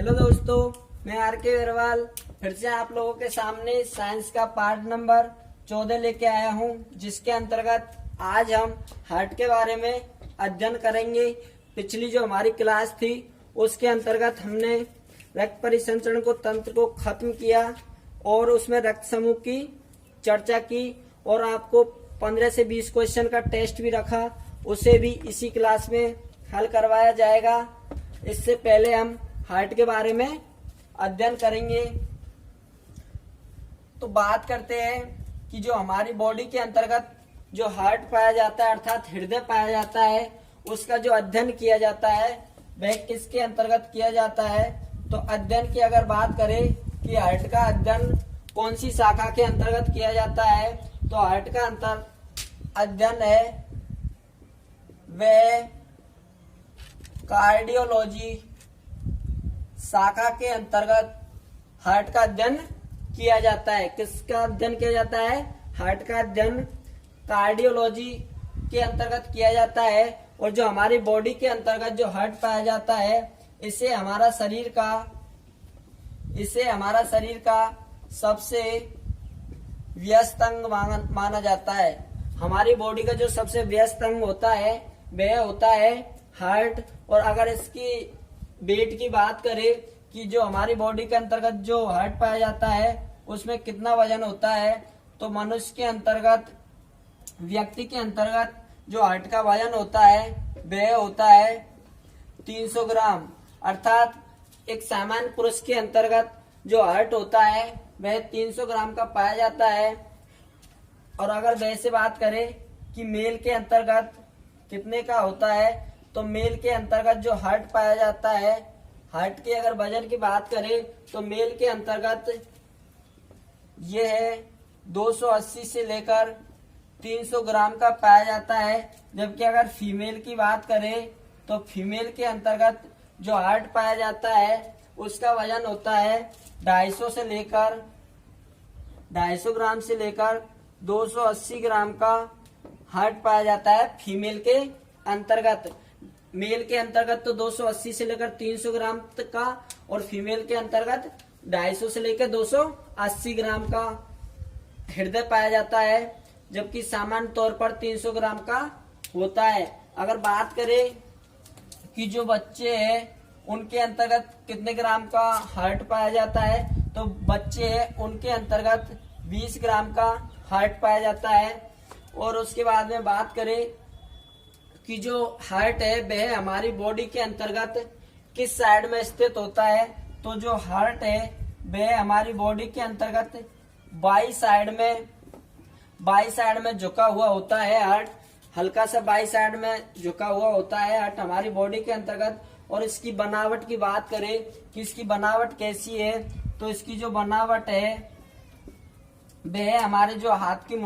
Hello दोस्तों, मैं R K. Agarwal फिर से आप लोगों के सामने साइंस का पार्ट नंबर 14 लेके आया हूं, जिसके अंतर्गत आज हम हार्ट के बारे में अध्ययन करेंगे। पिछली जो हमारी क्लास थी उसके अंतर्गत हमने रक्त परिसंचरण को तंत्र को खत्म किया और उसमें रक्त समूह की चर्चा की और आपको 15 से 20 क्वेश्चन का टेस्ट भी रखा। उसे भी इसी क्लास में हल करवाया जाएगा। इससे पहले हम हार्ट के बारे में अध्ययन करेंगे। तो बात करते हैं कि जो हमारी बॉडी के अंतर्गत जो हार्ट पाया जाता है अर्थात हृदय पाया जाता है, उसका जो अध्ययन किया जाता है वह किसके अंतर्गत किया जाता है। तो अध्ययन की अगर बात करें कि हार्ट का अध्ययन कौन सी शाखा के अंतर्गत किया जाता है, तो हार्ट का अध्ययन है वह कार्डियोलॉजी शाखा के अंतर्गत हार्ट का अध्ययन किया जाता है। किसका अध्ययन किया जाता है? हार्ट का अध्ययन कार्डियोलॉजी के अंतर्गत किया जाता है। और जो हमारी बॉडी के अंतर्गत जो हार्ट पाया जाता है इसे हमारा शरीर का सबसे व्यस्त अंग माना जाता है। हमारी बॉडी का जो सबसे व्यस्त अंग होता है वह होता है हार्ट। और अगर इसकी वेट की बात करें कि जो हमारी बॉडी के अंतर्गत जो हार्ट पाया जाता है उसमें कितना वजन होता है, तो मनुष्य के अंतर्गत व्यक्ति के अंतर्गत जो हार्ट का वजन होता है वह होता है 300 ग्राम। अर्थात एक सामान्य पुरुष के अंतर्गत जो हार्ट होता है वह 300 ग्राम का पाया जाता है। और अगर वैसे बात करें कि मेल के अंतर्गत कितने का होता है, तो मेल के अंतर्गत जो हार्ट पाया जाता है, हार्ट के अगर वजन की बात करें तो मेल के अंतर्गत ये है 280 से लेकर 300 ग्राम का पाया जाता है। जबकि अगर फीमेल की बात करें तो फीमेल के अंतर्गत जो हार्ट पाया जाता है उसका वजन होता है 250 ग्राम से लेकर 280 ग्राम का हार्ट पाया जाता है फीमेल के अंतर्गत। मेल के अंतर्गत तो 280 से लेकर 300 ग्राम तक का और फीमेल के अंतर्गत 250 से लेकर 280 ग्राम का हृदय पाया जाता है, जबकि सामान्य तौर पर 300 ग्राम का होता है। अगर बात करें कि जो बच्चे हैं उनके अंतर्गत कितने ग्राम का हार्ट पाया जाता है, तो बच्चे हैं उनके अंतर्गत 20 ग्राम का हार्ट पाया जाता है। और उसके बाद में बात करें कि जो हार्ट है वह हमारी बॉडी के अंतर्गत किस साइड में स्थित होता है, तो जो हार्ट है वह हमारी बॉडी के अंतर्गत बाई साइड में झुका हुआ होता है। हार्ट हल्का सा बाई साइड में झुका हुआ होता है हार्ट हमारी बॉडी के अंतर्गत। और इसकी बनावट की बात करें कि इसकी बनावट कैसी है, तो इसकी जो बनावट है वह हमारे जो हाथ की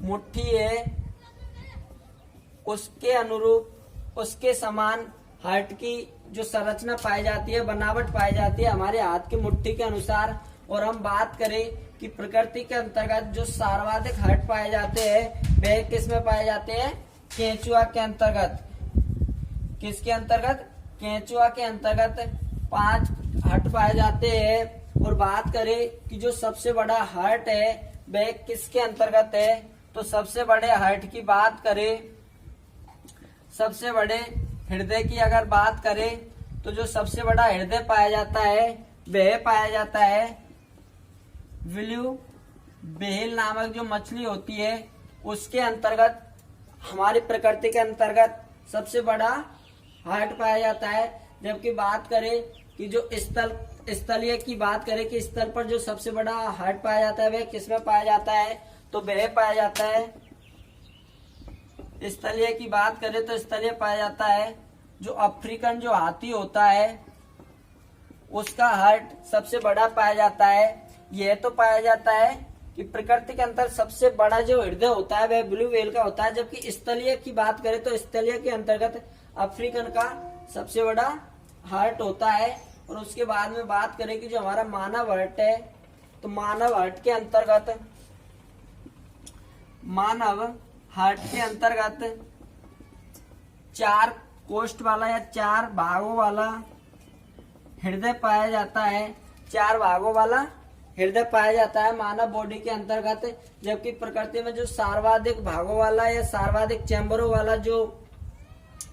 मुट्ठी है उसके अनुरूप उसके समान हार्ट की जो संरचना पाई जाती है, बनावट पाई जाती है हमारे हाथ की मुट्ठी के अनुसार। और हम बात करें कि प्रकृति के अंतर्गत जो सर्वाधिक हार्ट पाए जाते हैं वह किस में पाए जाते हैं? केंचुआ के अंतर्गत। किसके अंतर्गत? केंचुआ के अंतर्गत 5 हार्ट पाए जाते हैं। और बात करें कि जो सबसे बड़ा हार्ट है वह किसके अंतर्गत है, तो सबसे बड़े हार्ट की बात करें, सबसे बड़े हृदय की अगर बात करें तो जो सबसे बड़ा हृदय पाया जाता है वह पाया जाता है ब्लू व्हेल नामक जो मछली होती है उसके अंतर्गत हमारी प्रकृति के अंतर्गत सबसे बड़ा हार्ट पाया जाता है। जबकि बात करें कि जो स्थलीय की बात करें कि स्थल पर जो सबसे बड़ा हार्ट पाया जाता है वह किसमें पाया जाता है, तो वह पाया जाता है स्थलीय की बात करें तो स्थलीय पाया जाता है जो अफ्रीकन जो हाथी होता है उसका हार्ट सबसे बड़ा पाया जाता है। यह तो पाया जाता है कि प्रकृति के अंतर सबसे बड़ा जो हृदय होता है वह ब्लू व्हेल का होता है। जबकि स्थलीय की बात करें तो स्थलीय के अंतर्गत अफ्रीकन का सबसे बड़ा हार्ट होता है। और उसके बाद में बात करें कि जो हमारा मानव हार्ट है, तो मानव हार्ट के अंतर्गत 4 कोष्ठ वाला या 4 भागों वाला हृदय पाया जाता है। 4 भागों वाला हृदय पाया जाता है मानव बॉडी के अंतर्गत, जबकि प्रकृति में जो सर्वाधिक भागों वाला या सर्वाधिक चैम्बरों वाला जो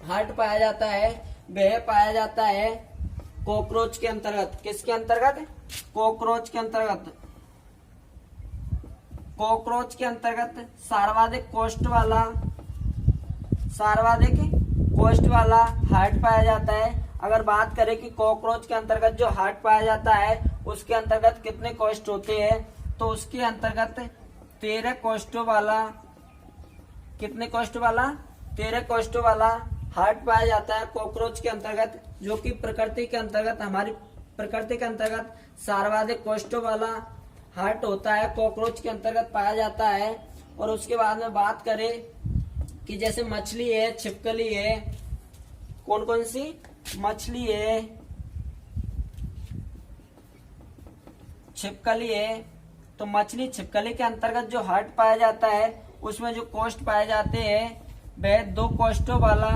हार्ट पाया जाता है वह पाया जाता है कॉकरोच के अंतर्गत। किसके अंतर्गत? कॉकरोच के अंतर्गत। कॉकरोच के अंतर्गत सर्वाधिक कोष्ठ वाला हार्ट पाया जाता है। अगर बात करें कि कॉकरोच के अंतर्गत जो हार्ट पाया जाता है उसके अंतर्गत कितने कोष्ठ होते हैं, तो उसके अंतर्गत 13 कोष्ठों वाला, कितने कोष्ठ वाला? 13 कोष्ठों वाला हार्ट पाया जाता है कॉकरोच के अंतर्गत, जो कि प्रकृति के अंतर्गत, हमारी प्रकृति के अंतर्गत सर्वाधिक कोष्ठों वाला हार्ट होता है, कॉकरोच के अंतर्गत पाया जाता है। और उसके बाद में बात करें कि जैसे मछली है, छिपकली है, कौन कौन सी? मछली है, छिपकली है, तो मछली छिपकली के अंतर्गत जो हार्ट पाया जाता है उसमें जो कोष्ठ पाए जाते हैं वह 2 कोष्ठों वाला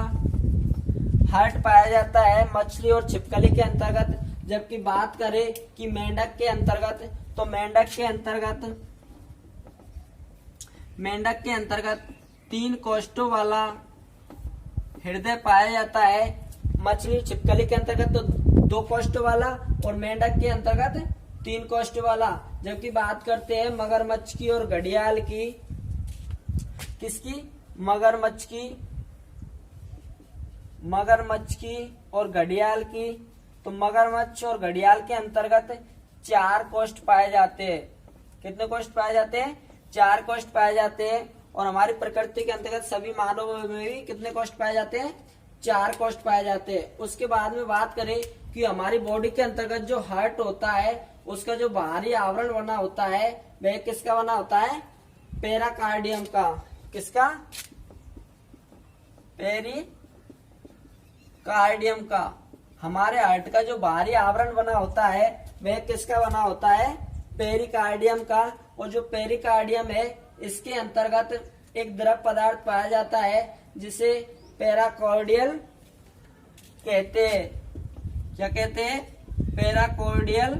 हार्ट पाया जाता है मछली और छिपकली के अंतर्गत। जबकि बात करें कि मेंढक के अंतर्गत, तो मेंढक के अंतर्गत 3 कोष्ठों वाला हृदय पाया जाता है। मछली छिपकली के अंतर्गत तो 2 कोष्ठों वाला और मेंढक के अंतर्गत 3 कोष्ठ वाला। जबकि बात करते हैं मगरमच्छ की और घड़ियाल की। किसकी? मगरमच्छ की और घड़ियाल की। तो मगरमच्छ और घड़ियाल के अंतर्गत 4 कोष्ठ पाए जाते हैं। कितने कोष्ठ पाए जाते हैं? 4 कोष्ठ पाए जाते हैं। और हमारी प्रकृति के अंतर्गत सभी मानवों में भी कितने कोष्ठ पाए जाते हैं? 4 कोष्ठ पाए जाते हैं। उसके बाद में बात करें कि हमारी बॉडी के अंतर्गत जो हार्ट होता है उसका जो बाहरी आवरण बना होता है वह किसका बना होता है? पेराकार्डियम का। किसका? पेरिकार्डियम का। हमारे हार्ट का जो बाहरी आवरण बना होता है वह किसका बना होता है? पेरिकार्डियम का। और जो पेरिकार्डियम है इसके अंतर्गत एक द्रव पदार्थ पाया जाता है जिसे पेराकार्डियल कहते हैं। क्या कहते हैं? पेराकार्डियल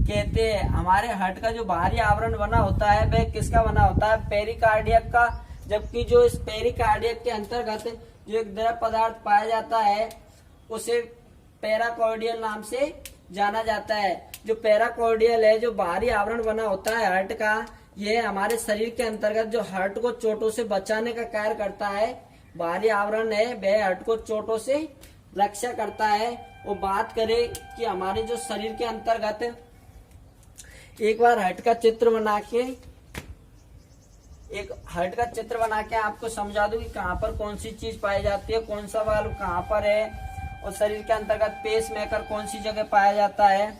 कहते हैं। हमारे हार्ट का जो बाहरी आवरण बना होता है वह किसका बना होता है? पेरिकार्डियक का। जबकि जो इस पेरिकार्डियक के अंतर्गत जो एक द्रव पदार्थ पाया जाता है उसे पेराकार्डियल नाम से जाना जाता है। जो पेराकार्डियल है, जो बाहरी आवरण बना होता है हार्ट का, यह हमारे शरीर के अंतर्गत जो हार्ट को चोटों से बचाने का कार्य करता है। बाहरी आवरण है वह हार्ट को चोटों से रक्षा करता है। और बात करें कि हमारे जो शरीर के अंतर्गत, एक बार हार्ट का चित्र बना के आपको समझा दूं कि कहाँ पर कौन सी चीज पाई जाती है, कौन सा वाल्व कहाँ पर है, और शरीर के अंतर्गत पेस मेकर कौन सी जगह पाया जाता है।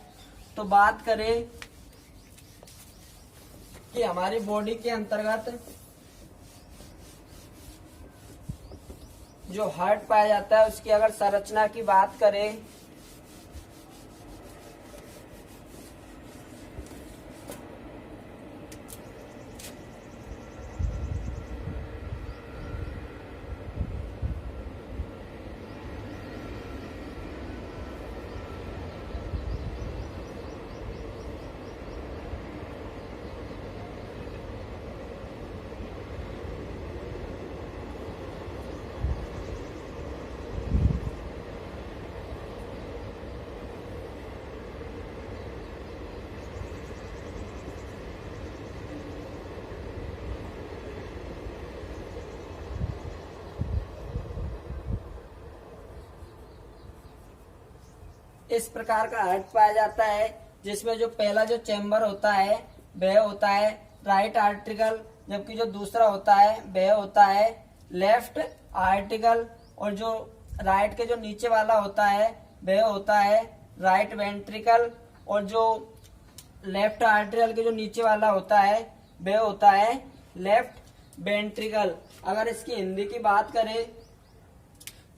तो बात करें कि हमारी बॉडी के अंतर्गत जो हार्ट पाया जाता है उसकी अगर संरचना की बात करें इस प्रकार का हार्ट पाया जाता है, जिसमें जो पहला जो चैम्बर होता है वह होता है राइट आर्टिकल, जबकि जो दूसरा होता है वह होता है लेफ्ट आर्टिकल, और जो राइट के जो नीचे वाला होता है वह होता है राइट वेंट्रिकल, और जो लेफ्ट आर्टिकल के जो नीचे वाला होता है वह होता है लेफ्ट वेंट्रिकल। अगर इसकी हिंदी की बात करें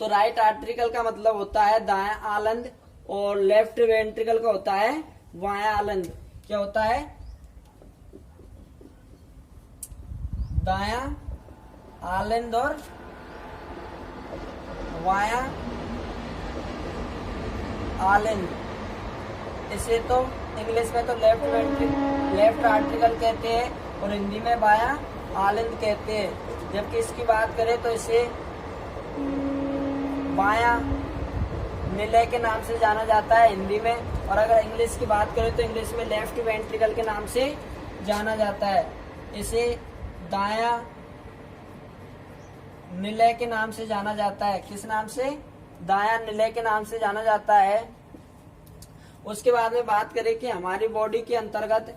तो राइट आर्टिकल का मतलब होता है दायां आलंद और लेफ्ट वेंट्रिकल का होता है बायां आलंद। क्या होता है? दायां आलंद और वाया आर्लिन। इसे तो इंग्लिश में तो लेफ्ट आर्टिकल कहते हैं और हिंदी में वाया आर्लिन कहते हैं। जबकि इसकी बात करें तो इसे वाया निलय के नाम से जाना जाता है हिंदी में, और अगर इंग्लिश की बात करें तो इंग्लिश में लेफ्ट वेंट्रिकल के नाम से जाना जाता है। इसे दाया निलय के नाम से जाना जाता है। किस नाम से? दाया निलय के नाम से जाना जाता है। उसके बाद में बात करें कि हमारी बॉडी के अंतर्गत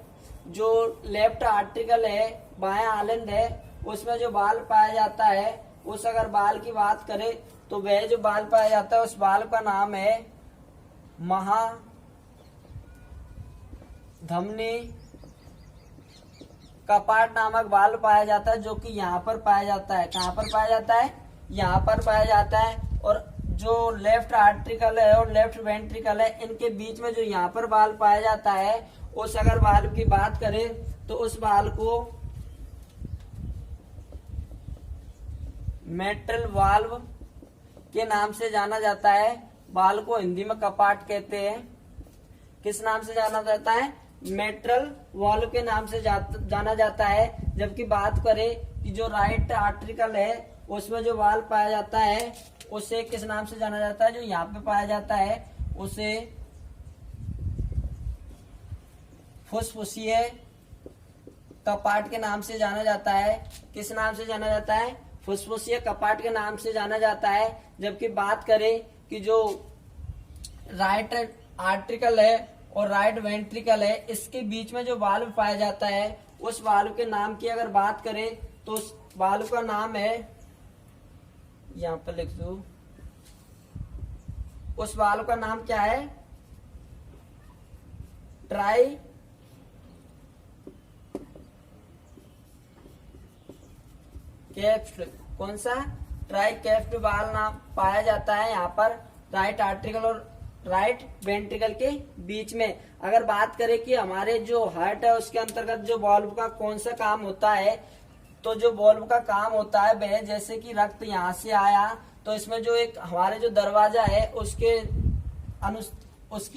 जो लेफ्ट आर्टिकल है, बाया आलिंद है, उसमें जो बाल पाया जाता है, उस अगर बाल की बात करें तो वह जो बाल पाया जाता है उस बाल का नाम है महाधमनी कपाट नामक बाल पाया जाता है, जो कि यहाँ पर पाया जाता है। कहाँ पर पाया जाता है? यहाँ पर पाया जाता है। और जो लेफ्ट आर्टिकल है और लेफ्ट वेंट्रिकल है, इनके बीच में जो यहाँ पर बाल पाया जाता है, उस अगर बाल की बात करें तो उस बाल को मेट्रल वाल्व के नाम से जाना जाता है। बाल को हिंदी में कपाट कहते हैं। किस नाम से जाना जाता है? मेट्रल वाल्व के नाम से जाना जाता है। जबकि बात करें कि जो राइट आर्टिकल है उसमें जो बाल पाया जाता है उसे किस नाम से जाना जाता है? जो यहाँ पे पाया जाता है उसे फुसफुसिए कपाट के नाम से जाना जाता है। किस नाम से जाना जाता है? फुसफुसिए कपाट के नाम से जाना जाता है। जबकि बात करें कि जो राइट आर्टिकल है और राइट वेंट्रिकल है, इसके बीच में जो वाल्व पाया जाता है, उस वाल्व के नाम की अगर बात करें तो उस वाल्व का नाम है, यहां पर लिख दू, उस वाल्व का नाम क्या है? ट्राई कैफ्ट। कौन सा? ट्राई कैफ्ट वाल्व नाम पाया जाता है यहाँ पर राइट आर्टिकल और राइट वेंट्रिकल के बीच में। अगर बात करें कि हमारे जो हार्ट है उसके अंतर्गत जो वाल्व का कौन सा काम होता है, तो जो वाल्व का काम होता है वह जैसे कि रक्त यहाँ से आया तो इसमें जो एक हमारे जो दरवाजा है उसकी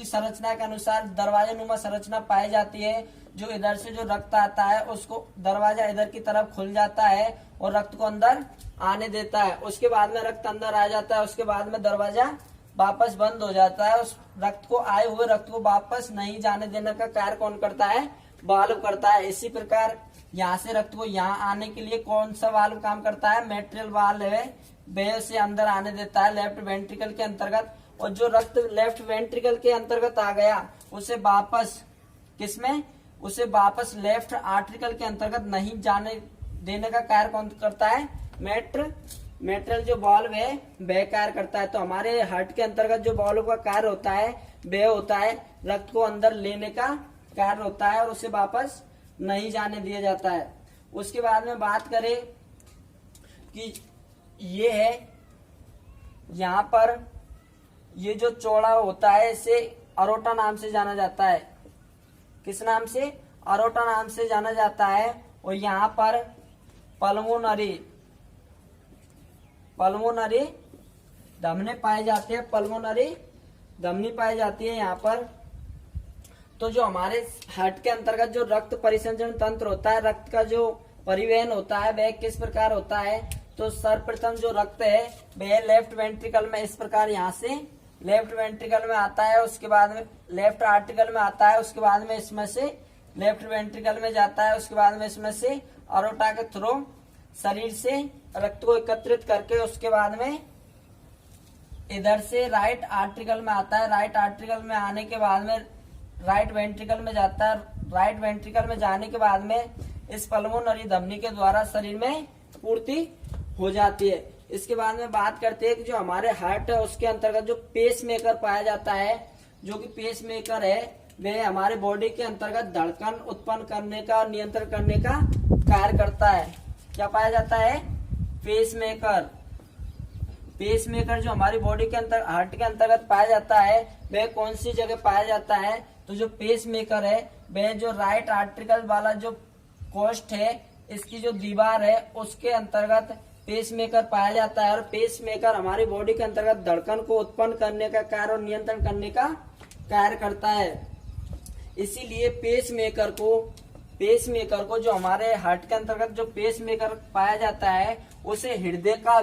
संरचना के अनुसार दरवाजा नुमा संरचना पाई जाती है। जो इधर से जो रक्त आता है उसको दरवाजा इधर की तरफ खुल जाता है और रक्त को अंदर आने देता है। उसके बाद में रक्त अंदर आ जाता है, उसके बाद में दरवाजा वापस बंद हो जाता है। उस रक्त को आए हुए रक्त को वापस नहीं जाने देने का कार्य कौन करता है? वाल्व करता है। इसी प्रकार यहाँ से रक्त को यहाँ आने के लिए कौन सा वाल्व काम करता है? मेट्रियल वाल्व है, वह से अंदर आने देता है लेफ्ट वेंट्रिकल के अंतर्गत। और जो रक्त लेफ्ट वेंट्रिकल के अंतर्गत आ गया उसे वापस किसमें? उसे वापस लेफ्ट आर्टिकल के अंतर्गत नहीं जाने देने का कार्य कौन करता है? मेट्रल जो वाल्व है वह कार्य करता है। तो हमारे हार्ट के अंतर्गत जो वाल्व का कार्य होता है वह होता है रक्त को अंदर लेने का कार्य होता है और उसे वापस नहीं जाने दिया जाता है। उसके बाद में बात करें कि ये है यहाँ पर ये जो चौड़ा होता है इसे अरोटा नाम से जाना जाता है। किस नाम से? अरोटा नाम से जाना जाता है। और यहाँ पर पल्मोनरी धमनी पाई जाती है, पल्मोनरी धमनी पाई जाती है यहाँ पर। तो जो हमारे हार्ट के अंतर्गत जो रक्त परिसंचरण तंत्र होता है, रक्त का जो परिवहन होता है वह किस प्रकार होता है? तो सर्वप्रथम जो रक्त है वह लेफ्ट वेंट्रिकल में इस प्रकार यहाँ से लेफ्ट वेंट्रिकल में आता है, उसके बाद में लेफ्ट आर्टिकल में आता है, उसके बाद में इसमें से लेफ्ट वेंट्रिकल में जाता है, उसके बाद में इसमें से अरोटा के थ्रू शरीर से रक्त को एकत्रित करके उसके बाद में इधर से राइट आर्टिकल में आता है। राइट आर्टिकल में आने के बाद में राइट वेंट्रिकल में जाता है। राइट वेंट्रिकल में जाने के बाद में इस पल्मोनरी धमनी के द्वारा शरीर में पूर्ति हो जाती है। इसके बाद में बात करते हैं कि जो हमारे हार्ट है उसके अंतर्गत जो पेस मेकर पाया जाता है, जो कि पेस मेकर है वह हमारे बॉडी के अंतर्गत धड़कन उत्पन्न करने का और नियंत्रण करने का कार्य करता है। क्या पाया जाता है? Pace maker. पेस मेकर जो हमारी बॉडी के अंतर हार्ट के अंतर्गत पाया जाता है वह कौन सी जगह पाया जाता है? तो जो पेस मेकर है वह जो राइट आर्टिकल वाला जो कोष्ठ है इसकी जो दीवार है उसके अंतर्गत पेसमेकर पाया जाता है। और पेसमेकर हमारी बॉडी के अंतर्गत धड़कन को उत्पन्न करने का कार्य और नियंत्रण करने का कार्य करता है। इसीलिए पेसमेकर को जो हमारे हार्ट के अंतर्गत जो पेसमेकर पाया जाता है उसे हृदय कहा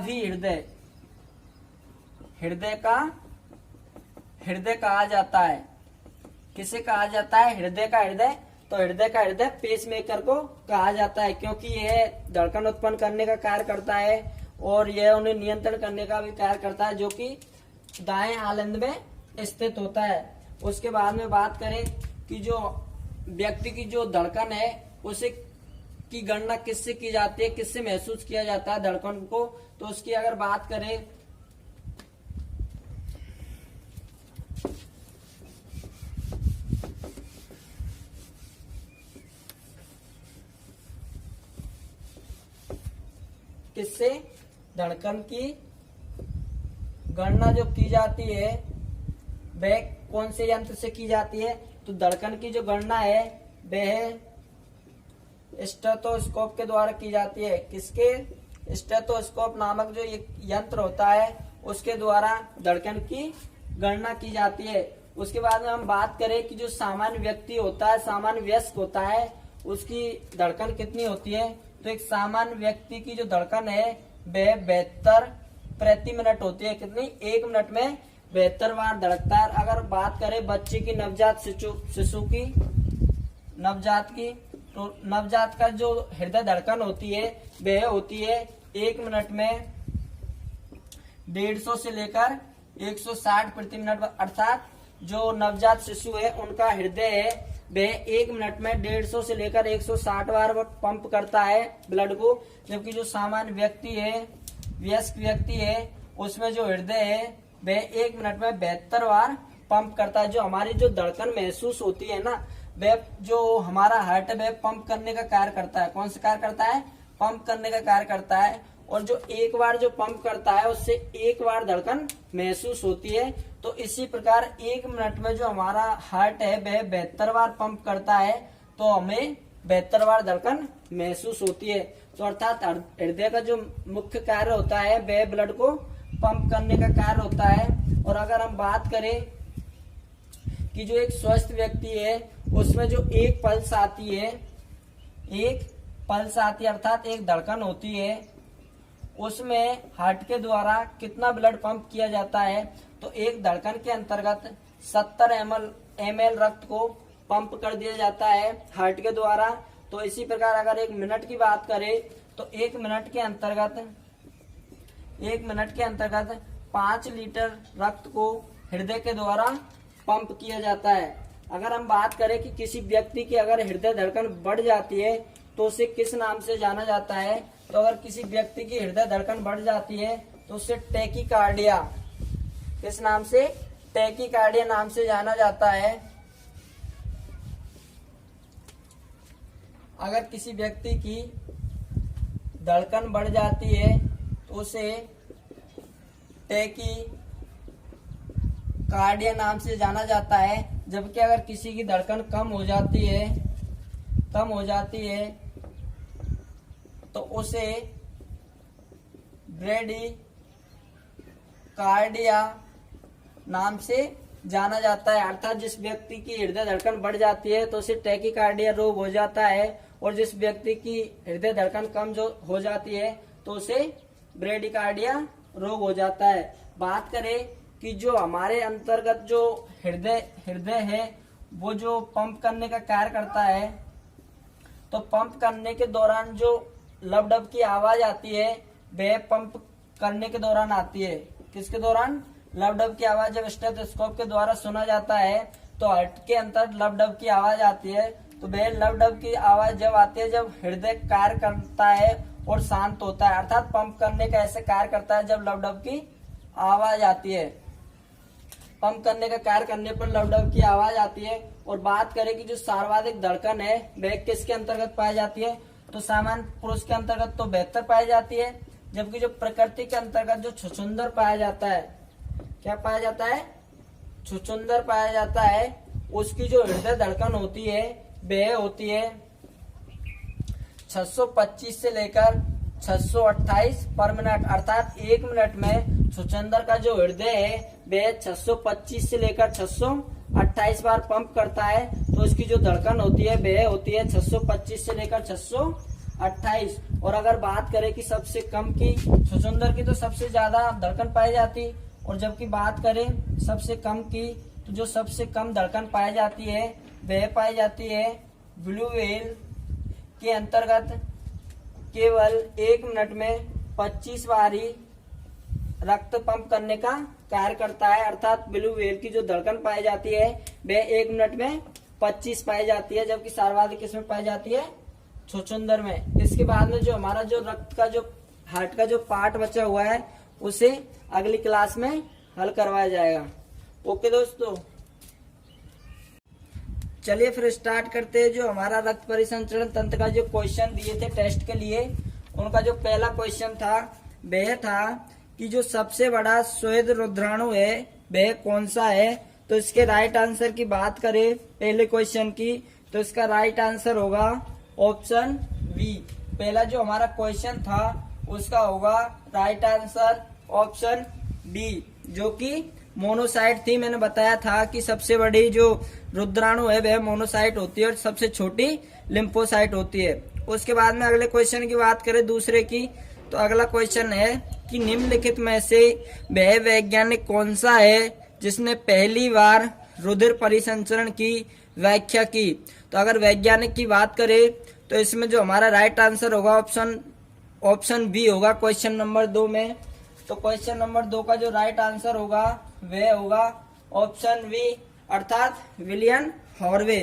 जाता है। किसे कहा जाता है? हृदय का हृदय। तो हृदय का हृदय पेसमेकर को कहा जाता है, क्योंकि यह धड़कन उत्पन्न करने का कार्य करता है और यह उन्हें नियंत्रण करने का भी कार्य करता है, जो कि दाएं आलंद में स्थित होता है। उसके बाद में बात करें कि जो व्यक्ति की जो धड़कन है उसे की गणना किससे की जाती है, किससे महसूस किया जाता है धड़कन को, तो उसकी अगर बात करें किससे धड़कन की गणना जो की जाती है वह कौन से यंत्र से की जाती है, तो धड़कन की जो गणना है वह स्टेथोस्कोप के द्वारा की जाती है। किसके? स्टेथोस्कोप नामक जो एक यंत्र होता है उसके द्वारा धड़कन की गणना की जाती है। उसके बाद में हम बात करें कि जो सामान्य व्यक्ति होता है, सामान्य वयस्क होता है, उसकी धड़कन कितनी होती है, तो एक सामान्य व्यक्ति की जो धड़कन है वह 72 प्रति मिनट होती है। कितनी? 1 मिनट में 72 बार धड़कता है। अगर बात करें बच्चे की, नवजात शिशु की, तो नवजात का जो हृदय धड़कन होती है वह होती है 1 मिनट में 150 से लेकर 160 प्रति मिनट। अर्थात जो नवजात शिशु है उनका हृदय है वह 1 मिनट में 150 से लेकर 160 बार पंप करता है ब्लड को, जबकि जो सामान्य व्यक्ति है, वयस्क व्यक्ति है, उसमें जो हृदय है वह 1 मिनट में 72 बार पंप करता है। जो हमारी जो धड़कन महसूस होती है ना, वह जो हमारा हार्ट है वह पंप करने का कार्य करता है। कौन सा कार्य करता है? पंप करने का कार्य करता है। और जो एक बार जो पंप करता है उससे 1 बार धड़कन महसूस होती है। तो इसी प्रकार 1 मिनट में जो हमारा हार्ट है वह 72 बार पंप करता है, तो हमें 72 बार धड़कन महसूस होती है। तो अर्थात हृदय का जो मुख्य कार्य होता है वह ब्लड को पंप करने का कार्य होता है। और अगर हम बात करें कि जो एक स्वस्थ व्यक्ति है उसमें जो एक पल्स आती है अर्थात एक धड़कन होती है, उसमें हार्ट के द्वारा कितना ब्लड पंप किया जाता है, तो एक धड़कन के अंतर्गत 70 ml रक्त को पंप कर दिया जाता है हार्ट के द्वारा। तो इसी प्रकार अगर 1 मिनट की बात करें तो 1 मिनट के अंतर्गत 5 लीटर रक्त को हृदय के द्वारा पंप किया जाता है। अगर हम बात करें कि किसी व्यक्ति की अगर हृदय धड़कन बढ़ जाती है तो उसे किस नाम से जाना जाता है, तो अगर किसी व्यक्ति की हृदय धड़कन बढ़ जाती है तो उसे टैकीकार्डिया, किस नाम से? टैकीकार्डिया नाम से जाना जाता है। अगर किसी व्यक्ति की धड़कन बढ़ जाती है तो उसे टैकीकार्डिया नाम से जाना जाता है। जबकि अगर किसी की धड़कन कम हो जाती है तो उसे ब्रेडीकार्डिया नाम से जाना जाता है। अर्थात जिस व्यक्ति की हृदय धड़कन बढ़ जाती है तो उसे टैकीकार्डिया रोग हो जाता है, और जिस व्यक्ति की हृदय धड़कन कम जो हो जाती है तो उसे ब्रेडीकार्डिया रोग हो जाता है। बात करें कि जो हमारे अंतर्गत जो हृदय है वो जो पंप करने का कार्य करता है, तो पंप करने के दौरान जो लबडब की आवाज आती है वह पंप करने के दौरान आती है। किसके दौरान? लबडब की आवाज जब स्टेथोस्कोप के द्वारा सुना जाता है तो हार्ट के अंदर लबडब की आवाज आती है। तो वह लबडब की आवाज जब आती है जब हृदय कार्य करता है और शांत होता है, अर्थात पंप करने का ऐसे कार्य करता है जब लबडब की आवाज आती है। पंप करने का कार्य करने पर लबडब की आवाज आती है। और बात करें कि जो सर्वाधिक धड़कन है वह किसके अंतर्गत पाई जाती है, तो सामान्य पुरुष के अंतर्गत तो 72 पाई जाती है, जबकि जो प्रकृति के अंतर्गत जो छुछुंदर पाया जाता है, क्या पाया जाता है? छुछुंदर पाया जाता है। उसकी जो हृदय धड़कन होती है वह होती है 625 से लेकर 628 पर मिनट, अर्थात 1 मिनट में छुछंदर का जो हृदय है वह 625 से लेकर 628 बार पंप करता है। तो इसकी जो धड़कन होती है वह होती है 625 से लेकर 628। और अगर बात करें कि सबसे कम की, छुछंदर की तो सबसे ज्यादा धड़कन पाई जाती, और जबकि बात करें सबसे कम की, तो जो सबसे कम धड़कन पाई जाती है वह पाई जाती है ब्लू व्हेल के अंतर्गत केवल 1 मिनट में 25 बार ही रक्त पंप करने का कार्य करता है। अर्थात ब्लू व्हेल की जो धड़कन पाई जाती है वह 1 मिनट में 25 पाई जाती है, जबकि सर्वाधिक किसमें पाई जाती है? छुछंदर में। इसके बाद में जो हमारा जो रक्त का जो हार्ट का जो पार्ट बचा हुआ है उसे अगली क्लास में हल करवाया जाएगा। ओके दोस्तों, चलिए फिर स्टार्ट करते हैं। जो हमारा रक्त परिसंचरण तंत्र का जो क्वेश्चन दिए थे टेस्ट के लिए, उनका जो पहला क्वेश्चन था वह था कि जो सबसे बड़ा श्वेत रुद्राणु है वह कौन सा है। तो इसके राइट आंसर की बात करें पहले क्वेश्चन की, तो इसका राइट आंसर होगा ऑप्शन बी। पहला जो हमारा क्वेश्चन था उसका होगा राइट आंसर ऑप्शन बी, जो कि मोनोसाइट थी। मैंने बताया था कि सबसे बड़ी जो रुद्राणु है वह मोनोसाइट होती है और सबसे छोटी लिम्फोसाइट होती है। उसके बाद में अगले क्वेश्चन की बात करें दूसरे की, तो अगला क्वेश्चन है कि निम्नलिखित में से वह वैज्ञानिक कौन सा है जिसने पहली बार रुधिर परिसंचरण की व्याख्या की। तो अगर वैज्ञानिक की बात करें तो इसमें जो हमारा राइट आंसर होगा ऑप्शन बी होगा क्वेश्चन नंबर 2 में। तो क्वेश्चन नंबर 2 का जो राइट आंसर होगा वह होगा ऑप्शन बी, अर्थात विलियम हॉर्वे।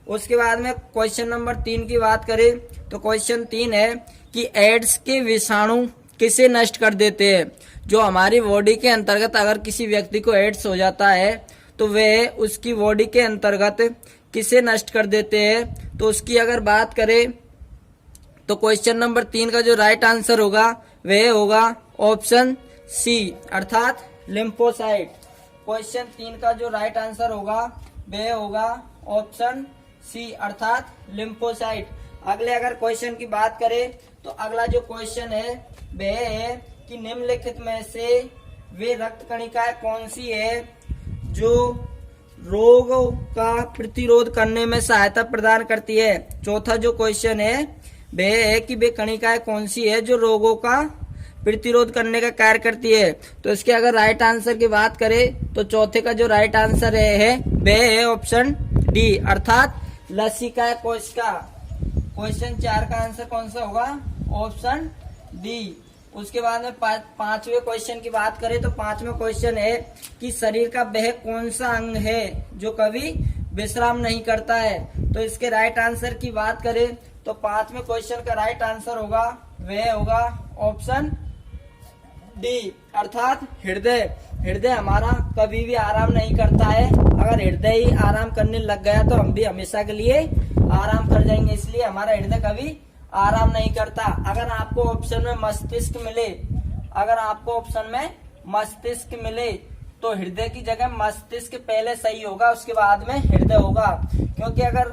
उसके बाद में क्वेश्चन नंबर 3 की बात करें तो क्वेश्चन 3 है कि एड्स के विषाणु किसे नष्ट कर देते हैं। जो हमारी बॉडी के अंतर्गत अगर किसी व्यक्ति को एड्स हो जाता है तो वह उसकी बॉडी के अंतर्गत किसे नष्ट कर देते हैं। तो उसकी अगर बात करें तो क्वेश्चन नंबर 3 का जो राइट आंसर होगा वह होगा ऑप्शन सी, अर्थात लिम्फोसाइट। क्वेश्चन 3 का जो राइट आंसर होगा वह होगा ऑप्शन सी, अर्थात लिम्फोसाइट। अगले अगर क्वेश्चन की बात करें तो अगला जो क्वेश्चन है वह है कि निम्नलिखित में से वे रक्त कणिकाएं कौन सी है जो रोगों का प्रतिरोध करने में सहायता प्रदान करती है। चौथा जो क्वेश्चन है वह है कि वे कणिकाएं कौन सी है जो रोगों का प्रतिरोध करने का कार्य करती है। तो इसके अगर राइट आंसर की बात करें तो चौथे का जो राइट आंसर है वह है ऑप्शन डी, अर्थात लसिका कोशिका। क्वेश्चन 4 का आंसर कौन सा होगा? Option D. उसके बाद में पांचवें क्वेश्चन की बात करें तो पांचवा क्वेश्चन है कि शरीर का वह कौन सा अंग है जो कभी विश्राम नहीं करता है। तो इसके राइट आंसर की बात करें तो पांचवें क्वेश्चन का राइट आंसर होगा वह होगा ऑप्शन डी, अर्थात हृदय। हृदय हमारा कभी भी आराम नहीं करता है। अगर हृदय ही आराम करने लग गया तो हम भी हमेशा के लिए आराम कर जाएंगे, इसलिए हमारा हृदय कभी आराम नहीं करता। अगर आपको ऑप्शन में मस्तिष्क मिले, अगर आपको ऑप्शन में मस्तिष्क मिले तो हृदय की जगह मस्तिष्क पहले सही होगा, उसके बाद में हृदय होगा। क्योंकि अगर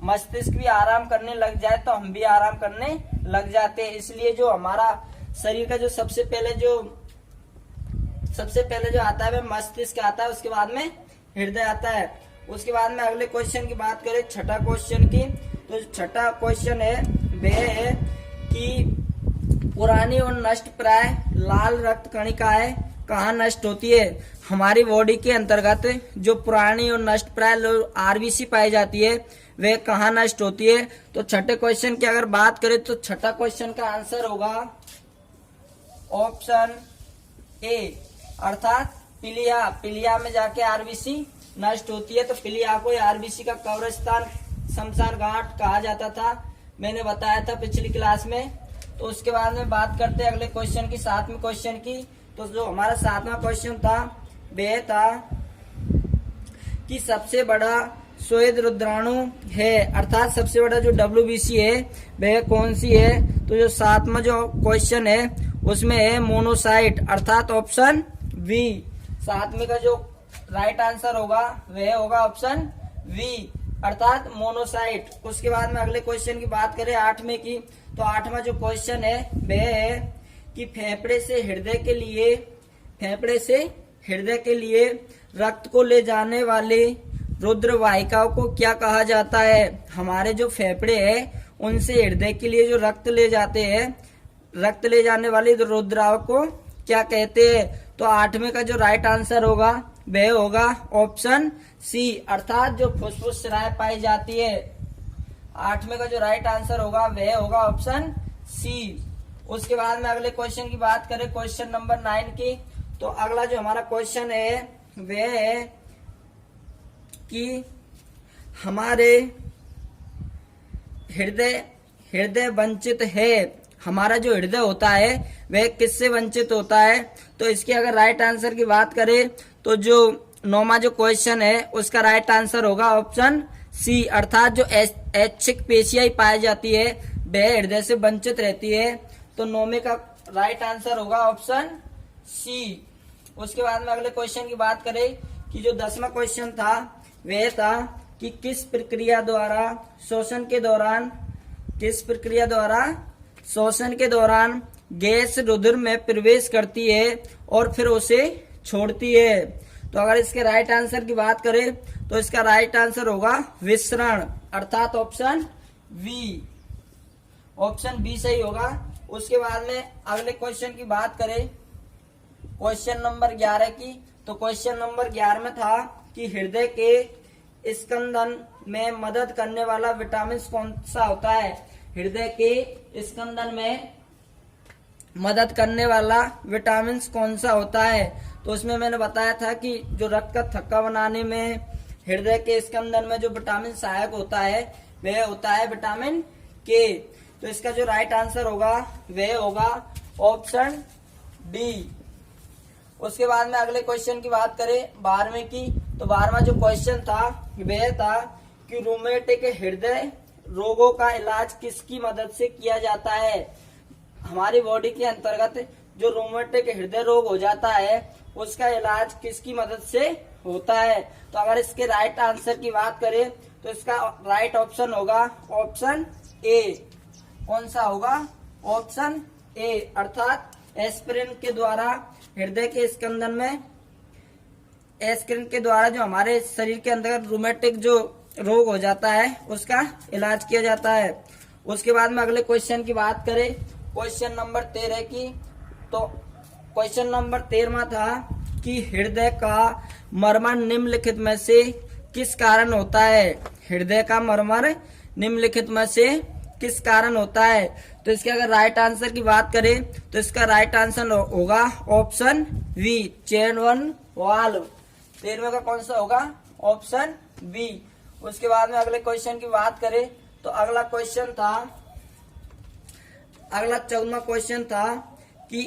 मस्तिष्क भी आराम करने लग जाए तो हम भी आराम करने लग जाते हैं। इसलिए जो हमारा शरीर का जो सबसे पहले जो आता है वह मस्तिष्क आता है, उसके बाद में हृदय आता है। उसके बाद में अगले क्वेश्चन की बात करें छठा क्वेश्चन की, तो छठा क्वेश्चन है वह है कि पुरानी और नष्ट प्राय लाल रक्त कणिकाएं कहाँ नष्ट होती है। हमारी बॉडी के अंतर्गत जो पुरानी और नष्ट प्राय आरबीसी पाई जाती है वह कहाँ नष्ट होती है। तो छठे क्वेश्चन की अगर बात करें तो छठा क्वेश्चन का आंसर होगा ऑप्शन ए, अर्थात पीलिया। पीलिया में जाके आरबीसी नष्ट होती है। तो पीलिया को आरबीसी का कब्रिस्तान शमशान घाट कहा जाता था, मैंने बताया था पिछली क्लास में। तो उसके बाद में बात करते हैं अगले क्वेश्चन की, सातवें क्वेश्चन की। तो जो हमारा सातवां क्वेश्चन था वह था कि सबसे बड़ा श्वेत रुद्राणु है, अर्थात सबसे बड़ा जो WBC है वह कौन सी है। तो जो सातवां जो क्वेश्चन है उसमें है मोनोसाइट, अर्थात ऑप्शन बी। सातवें का जो राइट आंसर होगा वह होगा ऑप्शन बी, अर्थात मोनोसाइट। उसके बाद में अगले क्वेश्चन की बात करें 8वें की, तो 8वां जो क्वेश्चन है वह है कि फेफड़े से हृदय के लिए रक्त को ले जाने वाले रुद्र वाहिकाओं को क्या कहा जाता है। हमारे जो फेफड़े हैं उनसे हृदय के लिए जो रक्त ले जाते हैं, रक्त ले जाने वाली रुद्राओं को क्या कहते हैं। तो 8वें का जो राइट आंसर होगा वह होगा ऑप्शन सी, अर्थात जो फुसफुसराय पाई जाती है। 8वें का जो राइट आंसर होगा वह होगा ऑप्शन सी। उसके बाद में अगले क्वेश्चन की बात करें, क्वेश्चन नंबर 9 की, तो अगला जो हमारा क्वेश्चन है वह है कि हमारे हृदय वंचित है। हमारा जो हृदय होता है वह किससे वंचित होता है। तो इसके अगर राइट आंसर की बात करें तो जो 9वां जो क्वेश्चन है उसका राइट आंसर होगा ऑप्शन सी, अर्थात जो ऐच्छिक पेशियां पाई जाती है वह हृदय से वंचित रहती है। तो 9वें का राइट आंसर होगा ऑप्शन सी। उसके बाद में अगले क्वेश्चन की बात करें कि जो 10वां क्वेश्चन था वह था कि किस प्रक्रिया द्वारा शोषण के दौरान गैस रुधिर में प्रवेश करती है और फिर उसे छोड़ती है। तो अगर इसके राइट आंसर की बात करें तो इसका राइट आंसर होगा विसरण, अर्थात ऑप्शन बी। ऑप्शन बी सही होगा। उसके बाद में अगले क्वेश्चन की बात करें क्वेश्चन नंबर 11 की, तो क्वेश्चन नंबर 11 में था कि हृदय के स्कंदन में मदद करने वाला विटामिन कौन सा होता है। हृदय के स्कंदन में मदद करने वाला विटामिन कौन सा होता है। तो उसमें मैंने बताया था कि जो रक्त का थक्का बनाने में हृदय के स्कंदन में जो विटामिन सहायक होता है वह होता है विटामिन के। तो इसका जो राइट आंसर होगा वह होगा ऑप्शन डी। उसके बाद में अगले क्वेश्चन की बात करें 12वें की, तो 12वां जो क्वेश्चन था वह था कि रूमेटिक हृदय रोगों का इलाज किसकी मदद से किया जाता है। हमारी बॉडी के अंतर्गत जो रूमेटिक हृदय रोग हो जाता है उसका इलाज किसकी मदद से होता है। तो अगर इसके राइट आंसर की बात करें तो इसका राइट ऑप्शन होगा ऑप्शन ए। कौन सा होगा? ऑप्शन ए, अर्थात एस्पिरिन के द्वारा हृदय के स्कंदन में एस्पिरिन के द्वारा जो हमारे शरीर के अंदर रूमेटिक जो रोग हो जाता है उसका इलाज किया जाता है। उसके बाद में अगले क्वेश्चन की बात करें क्वेश्चन नंबर 13 की, तो क्वेश्चन नंबर 13 था कि हृदय का मरमर निम्नलिखित में से किस कारण होता है। हृदय का मरमर निम्नलिखित में से किस कारण होता है। तो इसके अगर राइट आंसर की बात करें तो इसका राइट आंसर होगा option B, chain one valve. 13वें का कौन सा होगा? Option B. उसके बाद में अगले क्वेश्चन की बात करें तो अगला क्वेश्चन था, अगला 14वां क्वेश्चन था कि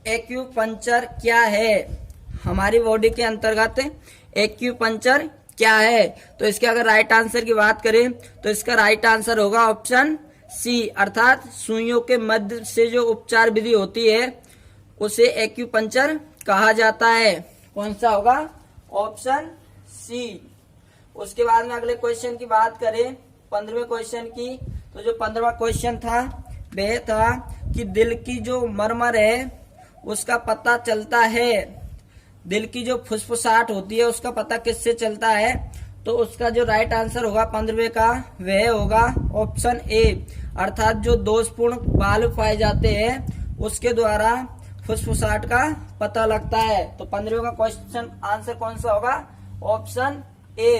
एक्यूपंक्चर क्या है। हमारी बॉडी के अंतर्गत एक्यूपंक्चर क्या है। तो इसके अगर राइट आंसर की बात करें तो इसका राइट आंसर होगा ऑप्शन सी, अर्थात सुइयों के मध्य से जो उपचार विधि होती है उसे एक्यूपंक्चर कहा जाता है। कौन सा होगा? Option C. उसके बाद में अगले क्वेश्चन की बात करें 15वें क्वेश्चन की, तो जो 15वां क्वेश्चन था वह था कि दिल की जो मरमर है उसका पता चलता है, दिल की जो फुसफुसाहट होती है उसका पता किससे चलता है। तो उसका जो राइट आंसर होगा 15वें का वह होगा ऑप्शन ए, अर्थात जो दोषपूर्ण वाल्व पाए जाते हैं उसके द्वारा फुसफुसाहट का पता लगता है। तो 15वें का क्वेश्चन आंसर कौन सा होगा? Option A.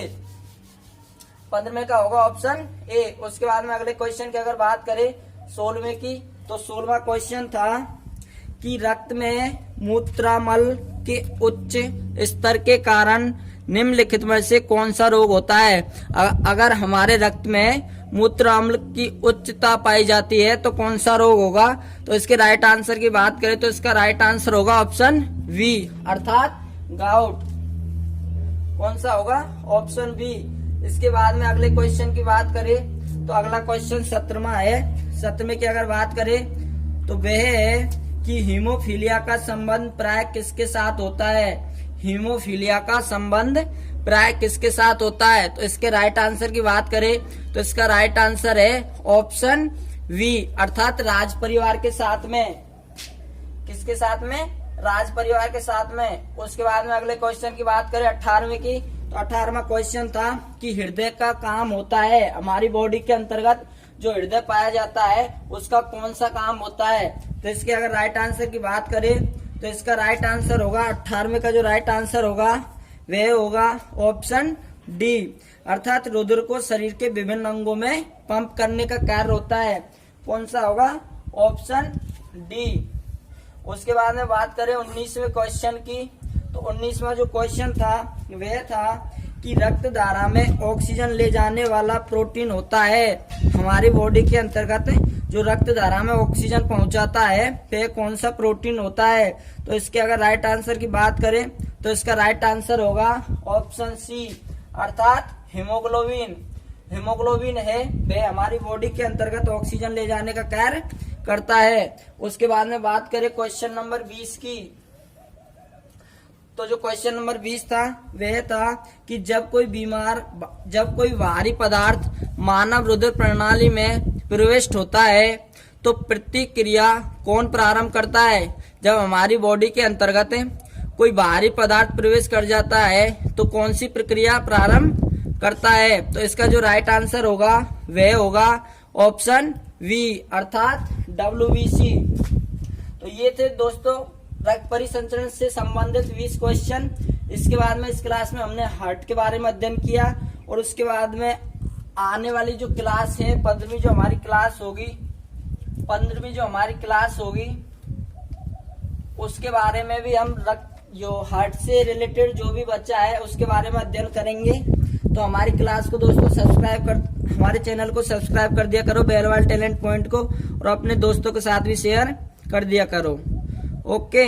15वें का होगा ऑप्शन ए। उसके बाद में अगले क्वेश्चन की अगर बात करें 16वें की, तो 16वां क्वेश्चन था कि रक्त में मूत्रामल के उच्च स्तर के कारण निम्नलिखित में से कौन सा रोग होता है। अगर हमारे रक्त में मूत्र अम्ल की उच्चता पाई जाती है तो कौन सा रोग होगा। तो इसके राइट आंसर की बात करें तो इसका राइट आंसर होगा ऑप्शन बी, अर्थात गाउट। कौन सा होगा? Option B. इसके बाद में अगले क्वेश्चन की बात करें तो अगला क्वेश्चन 17वां है। 17वें की अगर बात करें तो वह है कि हीमोफीलिया का संबंध प्राय किसके साथ होता है। हीमोफीलिया का संबंध प्राय किसके साथ होता है? तो इसके राइट आंसर की बात करें तो इसका राइट आंसर है ऑप्शन वी, अर्थात राज परिवार के साथ में। किसके साथ में? राज परिवार के साथ में। उसके बाद में अगले क्वेश्चन की बात करें 18वें की, तो 18वां क्वेश्चन था कि हृदय का काम होता है, हमारी बॉडी के अंतर्गत जो हृदय पाया जाता है उसका कौन सा काम होता है? तो इसके अगर राइट आंसर की बात करें तो इसका राइट आंसर होगा 18वें का जो राइट आंसर होगा वह होगा ऑप्शन डी, अर्थात रुधिर को शरीर के विभिन्न अंगों में पंप करने का कार्य होता है। कौन सा होगा? Option D. उसके बाद में बात करें 19वें क्वेश्चन की, तो 19वां जो क्वेश्चन था वह था कि रक्त धारा में ऑक्सीजन ले जाने वाला प्रोटीन होता है, हमारी बॉडी के अंतर्गत जो रक्त धारा में ऑक्सीजन पहुंचाता है वह कौन सा प्रोटीन होता है? तो इसके अगर राइट आंसर की बात करें तो इसका राइट आंसर होगा ऑप्शन सी, अर्थात हीमोग्लोबिन। हीमोग्लोबिन है वह हमारी बॉडी के अंतर्गत ऑक्सीजन ले जाने का कार्य करता है। उसके बाद में बात करें क्वेश्चन नंबर 20 की, तो जो क्वेश्चन नंबर 20 था वह था कि जब कोई बाहरी पदार्थ मानव रुधिर प्रणाली में प्रविष्ट होता है तो प्रतिक्रिया कौन प्रारंभ करता है? जब हमारी बॉडी के अंतर्गत कोई बाहरी पदार्थ प्रवेश कर जाता है तो कौन सी प्रक्रिया प्रारंभ करता है? तो इसका जो राइट आंसर होगा वह होगा ऑप्शन वी, अर्थात WBC। तो ये थे दोस्तों रक्त परिसंचरण से संबंधित 20 क्वेश्चन। इसके बाद में इस क्लास में हमने हार्ट के बारे में अध्ययन किया और उसके बाद में आने वाली जो क्लास है 15वीं जो हमारी क्लास होगी उसके बारे में भी हम रक्त जो हार्ट से रिलेटेड जो भी बच्चा है उसके बारे में अध्ययन करेंगे। तो हमारी क्लास को दोस्तों हमारे चैनल को सब्सक्राइब कर दिया करो, बेलवाल टैलेंट पॉइंट को, और अपने दोस्तों के साथ भी शेयर कर दिया करो। ओके।